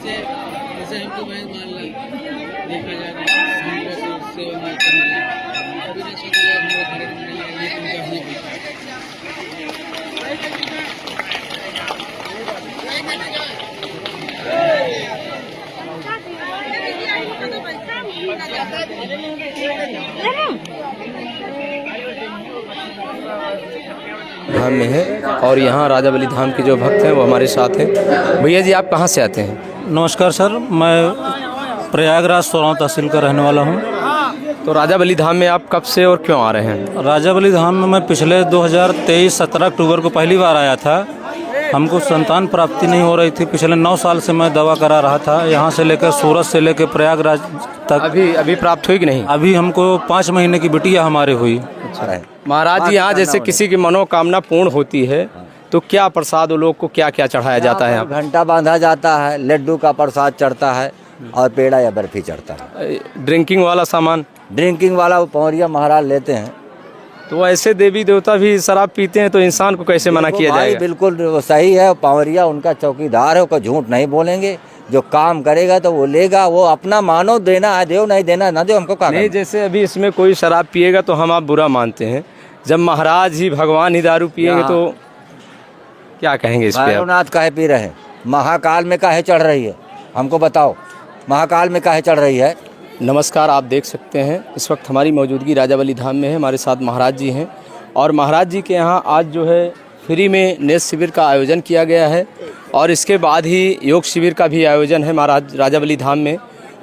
जैसे हमको बैंक मान ला देखा जाए हमको सेवा नहीं करना अभी नहीं सोच रहे हमारे घर में ये तुमका नहीं पता धाम में है और यहाँ राजा बलि धाम के जो भक्त हैं वो हमारे साथ हैं। भैया जी आप कहाँ से आते हैं? नमस्कार सर, मैं प्रयागराज सोलह तहसील का रहने वाला हूँ। तो राजा बलि धाम में आप कब से और क्यों आ रहे हैं? राजा बलि धाम में मैं पिछले 2023 17 अक्टूबर को पहली बार आया था। हमको संतान प्राप्ति नहीं हो रही थी। पिछले 9 साल से मैं दवा करा रहा था, यहाँ से लेकर सूरत से लेकर प्रयागराज तक। अभी प्राप्त हुई कि नहीं? अभी हमको 5 महीने की बिटिया हमारे हुई। महाराज जी यहाँ जैसे किसी की मनोकामना पूर्ण होती है तो क्या प्रसाद लोग को क्या क्या चढ़ाया जाता है? घंटा बांधा जाता है, लड्डू का प्रसाद चढ़ता है और पेड़ा या बर्फी चढ़ता है। ड्रिंकिंग वाला सामान? ड्रिंकिंग वाला वो पौरिया महाराज लेते हैं। तो ऐसे देवी देवता भी शराब पीते हैं तो इंसान को कैसे मना किया जाएगा? बिल्कुल वो सही है, पावरिया उनका चौकीदार है, वो झूठ नहीं बोलेंगे। जो काम करेगा तो वो लेगा, वो अपना मानो, देना है देव, नहीं देना ना देव, हमको क्या नहीं। जैसे अभी इसमें कोई शराब पिएगा तो हम आप बुरा मानते हैं, जब महाराज ही भगवान ही दारू पिएंगे तो क्या कहेंगे इस पे? भैरवनाथ काहे पी रहे हैं? महाकाल में काहे चढ़ रही है, हमको बताओ, महाकाल में काहे चढ़ रही है? नमस्कार, आप देख सकते हैं इस वक्त हमारी मौजूदगी राजा बलि धाम में है। हमारे साथ महाराज जी हैं और महाराज जी के यहाँ आज जो है फ्री में नेत्र शिविर का आयोजन किया गया है और इसके बाद ही योग शिविर का भी आयोजन है महाराज राजा बलि धाम में।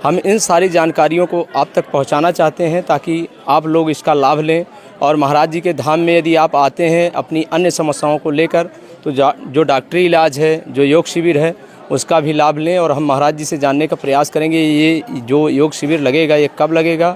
हम इन सारी जानकारियों को आप तक पहुंचाना चाहते हैं ताकि आप लोग इसका लाभ लें और महाराज जी के धाम में यदि आप आते हैं अपनी अन्य समस्याओं को लेकर तो जो डॉक्टरी इलाज है, जो योग शिविर है, उसका भी लाभ लें। और हम महाराज जी से जानने का प्रयास करेंगे ये जो योग शिविर लगेगा ये कब लगेगा।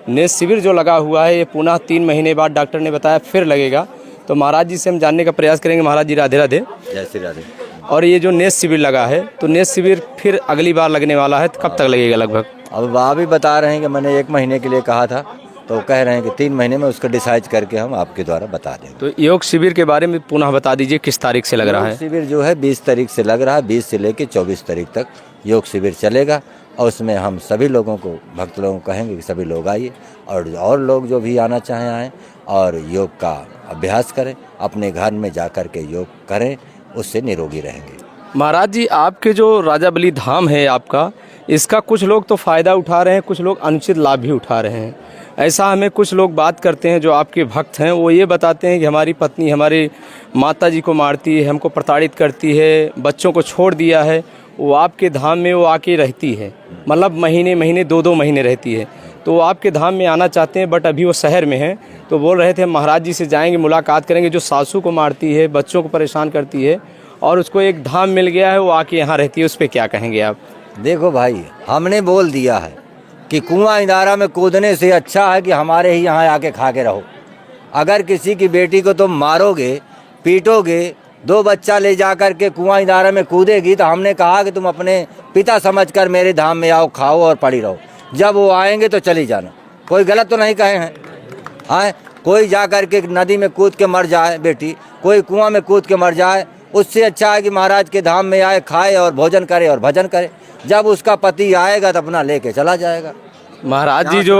नेत्र शिविर जो लगा हुआ है ये पुनः 3 महीने बाद डॉक्टर ने बताया फिर लगेगा। तो महाराज जी से हम जानने का प्रयास करेंगे। महाराज जी राधे राधे। जय श्री राधे। और ये जो नेत्र शिविर लगा है तो नेत्र शिविर फिर अगली बार लगने वाला है तो कब तक लगेगा लगभग? अब वहाँ भी बता रहे हैं कि मैंने 1 महीने के लिए कहा था, तो कह रहे हैं कि 3 महीने में उसको डिसाइड करके हम आपके द्वारा बता देंगे। तो योग शिविर के बारे में पुनः बता दीजिए, किस तारीख से लग रहा है? शिविर जो है 20 तारीख से लग रहा है, 20 से लेकर 24 तारीख तक योग शिविर चलेगा और उसमें हम सभी लोगों को, भक्त लोगों को कहेंगे कि सभी लोग आइए और लोग जो भी आना चाहें आएँ और योग का अभ्यास करें, अपने घर में जा कर के योग करें, उससे निरोगी रहेंगे। महाराज जी आपके जो राजा बलि धाम है आपका, इसका कुछ लोग तो फ़ायदा उठा रहे हैं, कुछ लोग अनुचित लाभ भी उठा रहे हैं। ऐसा हमें कुछ लोग बात करते हैं जो आपके भक्त हैं, वो ये बताते हैं कि हमारी पत्नी हमारी माता जी को मारती है, हमको प्रताड़ित करती है, बच्चों को छोड़ दिया है। वो आपके धाम में वो आके रहती है, मतलब महीने 2-2 महीने रहती है। तो वो आपके धाम में आना चाहते हैं बट अभी वो शहर में हैं। तो बोल रहे थे महाराज जी से जाएंगे, मुलाकात करेंगे। जो सासू को मारती है, बच्चों को परेशान करती है और उसको एक धाम मिल गया है, वो आके यहाँ रहती है, उस पर क्या कहेंगे आप? देखो भाई, हमने बोल दिया है कि कुआं इनारा में कूदने से अच्छा है कि हमारे ही यहाँ आके खा के रहो। अगर किसी की बेटी को तुम मारोगे, पीटोगे, 2 बच्चा ले जा कर के कुआं इनारा में कूदेगी, तो हमने कहा कि तुम अपने पिता समझकर मेरे धाम में आओ, खाओ और पड़ी रहो। जब वो आएंगे तो चली जाना। कोई गलत तो नहीं कहे हैं? हाँ, कोई जा कर के नदी में कूद के मर जाए बेटी, कोई कुआं में कूद के मर जाए, उससे अच्छा है कि महाराज के धाम में आए, खाए और भोजन करे और भजन करे। जब उसका पति आएगा तो अपना लेके चला जाएगा। महाराज जी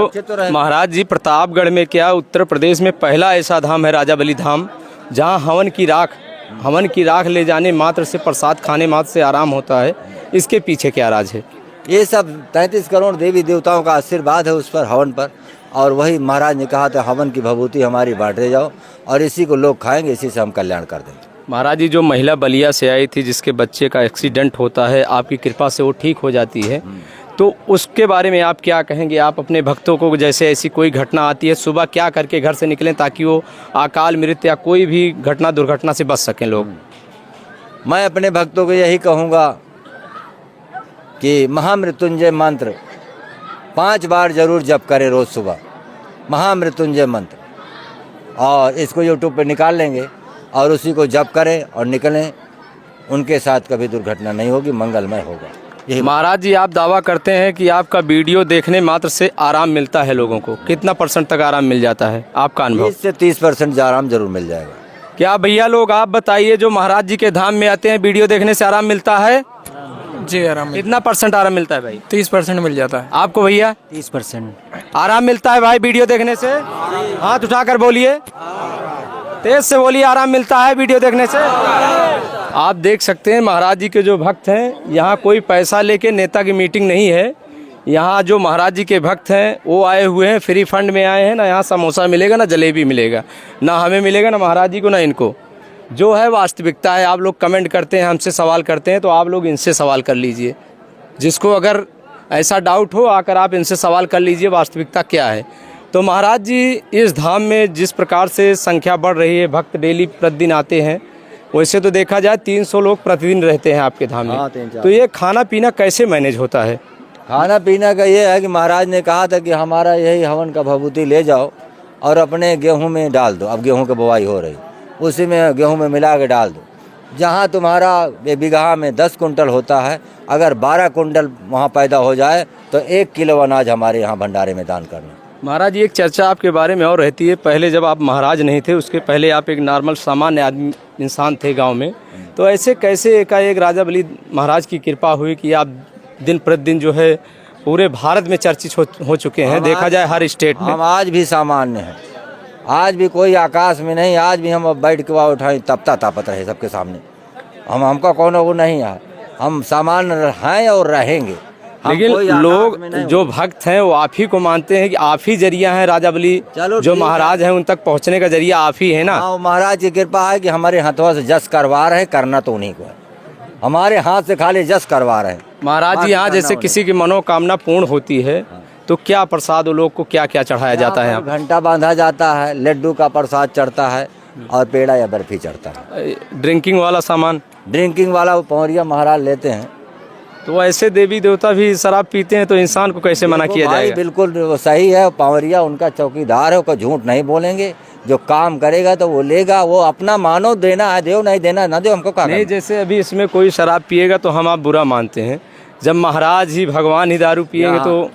महाराज जी प्रतापगढ़ में क्या उत्तर प्रदेश में पहला ऐसा धाम है राजा बलि धाम जहाँ हवन की राख ले जाने मात्र से, प्रसाद खाने मात्र से आराम होता है। इसके पीछे क्या राज है? ये सब 33 करोड़ देवी देवताओं का आशीर्वाद है उस पर, हवन पर। और वही महाराज ने कहा था हवन की भभूति हमारी बांटते जाओ और इसी को लोग खाएंगे, इसी से हम कल्याण कर देंगे। महाराज जी जो महिला बलिया से आई थी जिसके बच्चे का एक्सीडेंट होता है, आपकी कृपा से वो ठीक हो जाती है, तो उसके बारे में आप क्या कहेंगे? आप अपने भक्तों को जैसे ऐसी कोई घटना आती है सुबह क्या करके घर से निकलें ताकि वो अकाल मृत्यु या कोई भी घटना दुर्घटना से बच सकें लोग? मैं अपने भक्तों को यही कहूँगा कि महामृत्युंजय मंत्र 5 बार जरूर जप करें रोज़ सुबह, महामृत्युंजय मंत्र। और इसको यूट्यूब पे निकाल लेंगे और उसी को जप करें और निकलें, उनके साथ कभी दुर्घटना नहीं होगी, मंगलमय होगा। यही महाराज जी आप दावा करते हैं कि आपका वीडियो देखने मात्र से आराम मिलता है लोगों को, कितना % तक आराम मिल जाता है आपका अनुभव? 20 से 30% आराम जरूर मिल जाएगा। क्या भैया लोग आप बताइए, जो महाराज जी के धाम में आते हैं वीडियो देखने से आराम मिलता है? जी आराम कितना % आराम मिलता है भाई? 30% मिल जाता है। आपको भैया 30% आराम मिलता है भाई वीडियो देखने से? हाथ उठाकर बोलिए, तेज से बोलिए, आराम मिलता है वीडियो देखने से? आप देख सकते हैं महाराज जी के जो भक्त हैं, यहाँ कोई पैसा लेके नेता की मीटिंग नहीं है। यहाँ जो महाराज जी के भक्त हैं वो आए हुए हैं, फ्री फंड में आए हैं ना। यहाँ समोसा मिलेगा ना जलेबी मिलेगा, ना हमें मिलेगा ना महाराज जी को ना इनको। जो है वास्तविकता है। आप लोग कमेंट करते हैं, हमसे सवाल करते हैं, तो आप लोग इनसे सवाल कर लीजिए। जिसको अगर ऐसा डाउट हो आकर आप इनसे सवाल कर लीजिए वास्तविकता क्या है। तो महाराज जी इस धाम में जिस प्रकार से संख्या बढ़ रही है, भक्त डेली प्रतिदिन आते हैं, वैसे तो देखा जाए 300 लोग प्रतिदिन रहते हैं आपके धाम में। तो ये खाना पीना कैसे मैनेज होता है? खाना पीना का ये है कि महाराज ने कहा था कि हमारा यही हवन का भभूति ले जाओ और अपने गेहूं में डाल दो। अब गेहूं की बुवाई हो रही, उसी में गेहूं में मिला के डाल दो। जहां तुम्हारा बीघा में 10 कुंटल होता है, अगर 12 कुंटल वहां पैदा हो जाए तो 1 किलो अनाज हमारे यहाँ भंडारे में दान करना। महाराज जी एक चर्चा आपके बारे में और रहती है। पहले जब आप महाराज नहीं थे, उसके पहले आप एक नॉर्मल सामान्य आदमी इंसान थे गांव में। तो ऐसे कैसे एकाएक राजा बलि महाराज की कृपा हुई कि आप दिन प्रतिदिन जो है पूरे भारत में चर्चित हो चुके हैं, देखा जाए हर स्टेट में? हम आज भी सामान्य हैं, आज भी कोई आकाश में नहीं। आज भी हम अब बैठ के वहाँ उठाएं तपता तापत रहे सबके सामने। हमका कौन वो नहीं है, हम सामान्य हैं और रहेंगे। लेकिन लोग जो भक्त हैं वो आप ही को मानते हैं कि आप ही जरिया हैं राजा बलि, जो महाराज हैं उन तक पहुंचने का जरिया आप ही है ना? हाँ, महाराज की कृपा है कि हमारे हाथों से जस करवा रहे, करना तो उन्हीं को है। हमारे हाथ से खाली जस करवा रहे हैं महाराज जी। यहाँ जैसे किसी की मनोकामना पूर्ण होती है तो क्या प्रसाद लोग को क्या क्या चढ़ाया जाता है? घंटा बांधा जाता है, लड्डू का प्रसाद चढ़ता है और पेड़ा या बर्फी चढ़ता है। ड्रिंकिंग वाला सामान, ड्रिंकिंग वाला वो पौरिया महाराज लेते हैं। तो ऐसे देवी देवता भी शराब पीते हैं, तो इंसान को कैसे मना किया जाएगा? बिल्कुल वो सही है। पौरिया उनका चौकीदार है, वो झूठ नहीं बोलेंगे। जो काम करेगा तो वो लेगा, वो अपना मानो, देना है देव, नहीं देना ना दो, हमको क्या नहीं। जैसे अभी इसमें कोई शराब पिएगा तो हम आप बुरा मानते हैं, जब महाराज ही भगवान ही दारू पिएंगे तो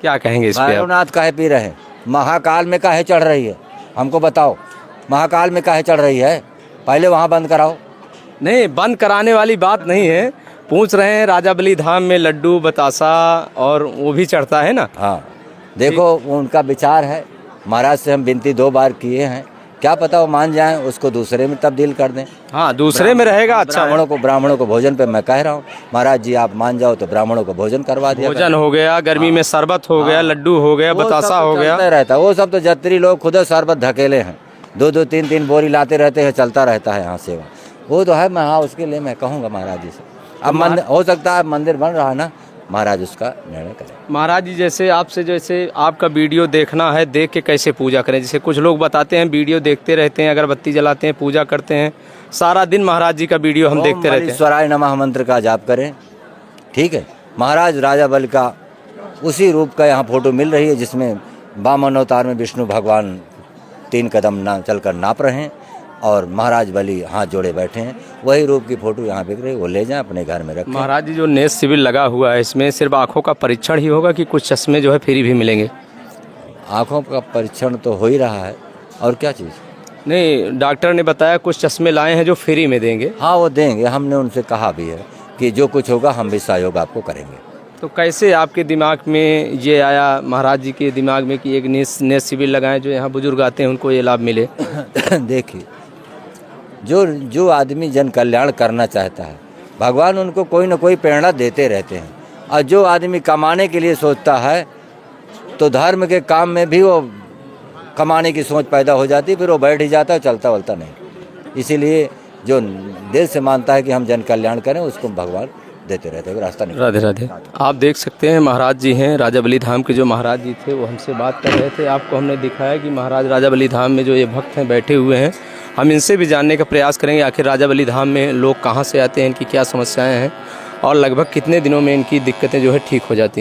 क्या कहेंगे इस पे? भैरवनाथ काहे पी रहे हैं? महाकाल में काहे चढ़ रही है, हमको बताओ। महाकाल में काहे चढ़ रही है, पहले वहाँ बंद कराओ। नहीं, बंद कराने वाली बात नहीं है, पूछ रहे हैं। राजा बलि धाम में लड्डू बतासा और वो भी चढ़ता है ना? हाँ, देखो उनका विचार है। महाराज से हम विनती 2 बार किए हैं, क्या पता वो मान जाएं, उसको दूसरे में तब्दील कर दें। हाँ, दूसरे में रहेगा अच्छा। ब्राह्मणों को भोजन पे मैं कह रहा हूँ, महाराज जी आप मान जाओ तो ब्राह्मणों को भोजन करवा दिया। भोजन हो गया, गर्मी में शरबत हो गया, लड्डू हो गया, बतासा हो गया, रहता। वो सब तो जत्री लोग खुद शरबत धकेले हैं, 2-2 3-3 बोरी लाते रहते हैं, चलता रहता है यहाँ सेवा। वो तो है। मैं हाँ उसके लिए मैं कहूँगा महाराज जी से। अब मंदिर हो सकता है, मंदिर बन रहा है ना, महाराज उसका निर्णय करें। महाराज जी जैसे आपसे जैसे आपका वीडियो देखना है, देख के कैसे पूजा करें? जैसे कुछ लोग बताते हैं वीडियो देखते रहते हैं, अगरबत्ती जलाते हैं, पूजा करते हैं, सारा दिन महाराज जी का वीडियो हम देखते रहते हैं। ईश्वराय नमः मंत्र का जाप करें, ठीक है। महाराज राजा बलि का उसी रूप का यहाँ फोटो मिल रही है, जिसमें वामन अवतार में विष्णु भगवान 3 कदम चलकर नाप रहे हैं और महाराज बलि हाथ जोड़े बैठे हैं। वही रूप की फोटो यहाँ बिक रही है, वो ले जाएं अपने घर में रखें। महाराज जी जो नेत्र शिविर लगा हुआ है, इसमें सिर्फ आँखों का परीक्षण ही होगा कि कुछ चश्मे जो है फ्री भी मिलेंगे? आँखों का परीक्षण तो हो ही रहा है, और क्या चीज़? नहीं, डॉक्टर ने बताया कुछ चश्मे लाए हैं जो फ्री में देंगे। हाँ वो देंगे, हमने उनसे कहा भी है कि जो कुछ होगा हम भी सहयोग आपको करेंगे। तो कैसे आपके दिमाग में ये आया, महाराज जी के दिमाग में, कि एक नेत्र शिविर लगाएं जो यहाँ बुजुर्ग आते हैं उनको ये लाभ मिले? देखिए, जो आदमी जन कल्याण करना चाहता है, भगवान उनको कोई ना कोई प्रेरणा देते रहते हैं। और जो आदमी कमाने के लिए सोचता है तो धर्म के काम में भी वो कमाने की सोच पैदा हो जाती है, फिर वो बैठ ही जाता है, चलता वलता नहीं। इसीलिए जो दिल से मानता है कि हम जन कल्याण करें, उसको भगवान देते रहते हैं, रास्ता नहीं। राधे राधे। आप देख सकते हैं महाराज जी हैं, राजा बलि धाम के जो महाराज जी थे वो हमसे बात कर रहे थे। आपको हमने दिखाया कि महाराज राजा बलि धाम में जो ये भक्त हैं बैठे हुए हैं। हम इनसे भी जानने का प्रयास करेंगे आखिर राजा बलि धाम में लोग कहाँ से आते हैं, इनकी क्या समस्याएं हैं और लगभग कितने दिनों में इनकी दिक्कतें जो है ठीक हो जाती हैं।